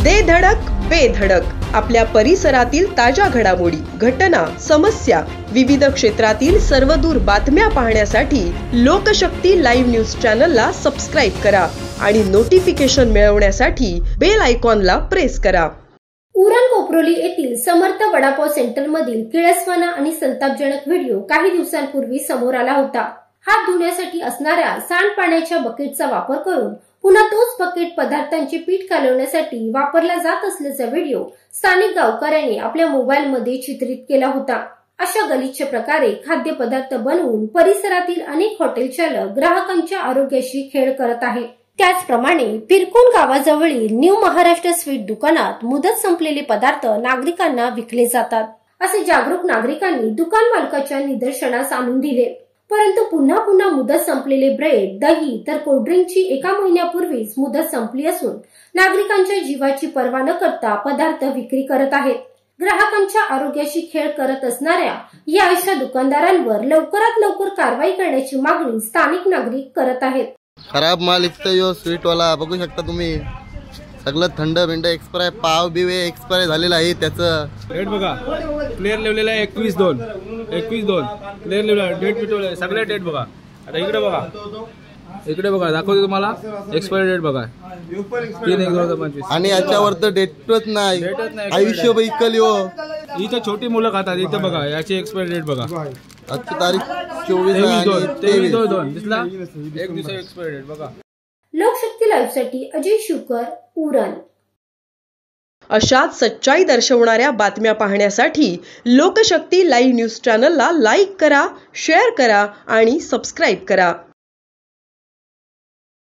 दे धडक बेधडक आपल्या परिसरातील ताज्या घडामोडी, घटना, समस्या, विविध क्षेत्रातील सर्वदूर बातम्या पाहण्यासाठी लोकशक्ती लाईव्ह न्यूज चॅनलला सबस्क्राईब करा आणि नोटिफिकेशन मिळवण्यासाठी बेल आयकॉनला प्रेस करा। उरण कोपरोली येथील समर्थ वडापाव सेंटर मधील किळसवाना आणि संतापजनक व्हिडिओ काही दिवसांपूर्वी समोर आला होता। हात धुण्यासाठी असणाऱ्या सांडपाण्याच्या बकेटचा वापर करून पुन्हा तोच बकेट पदार्थांचे पीठ कालवण्यासाठी वापरला जात असल्याचा व्हिडिओ स्थानिक गावकऱ्यांनी आपल्या मोबाईल मध्ये चित्रित केला होता। अशा गलिच्छ प्रकारे खाद्यपदार्थ बनवून परिसरातील अनेक हॉटेल चालक ग्राहकांच्या आरोग्याशी खेळ करत आहेत। त्याचप्रमाणे पिरकोण गावाजवळील न्यू महाराष्ट्र स्वीट दुकानात मुदत संपलेले पदार्थ नागरिकांना विकले जातात असे जागरूक नागरिकांनी दुकान मालकाच्या निदर्शनास आणून दिले। परंतु पुन्हा पुन्हा मुदत संपलेले ब्रेड, दही तर कोल्ड्रिंकची एका महिन्यापूर्वीच मुदत संपली असून नागरिकांच्या जीवाची पर्वा न करता पदार्थ विक्री करत आहेत। ग्राहकांच्या आरोग्याशी खेळ करत असणाऱ्या या अशा दुकानदारांवर लवकरात लवकर कारवाई करण्याची मागणी स्थानिक नागरिक करत आहेत। खराब माल इकतोय यो स्वीट वाला, बघू शकता तुम्ही सगळं थंड बिंड एक्सपायर, पाव बिवे एक्सपायर झालेला आहे। त्याचं डेट बघा, क्लिअर लिहिलेला आहे 21/2 क्लिअर लिहिलेला डेट मिटवले सगळे डेट बघा। आता इकडे बघा दाखवतो तुम्हाला एक्सपायरी डेट बघा 3/1/2025 आणि याच्यावर तर डेटच नाही, आयुष्य इकल यो। इथं छोटी मुलं खातात, इथं बघा याची एक्सपायरी डेट बघा, आजची तारीख 24/2 दिसला, एक दिवस एक्सपायरी डेट बघा। लोकशक्ती लाईव्ह साठी अजय शुकर, उरण। अशाच सच्चाई दर्शवणाऱ्या बातम्या पाहण्यासाठी लोकशक्ती लाईव्ह न्यूज चॅनलला लाईक करा, शेअर करा आणि सबस्क्राईब करा।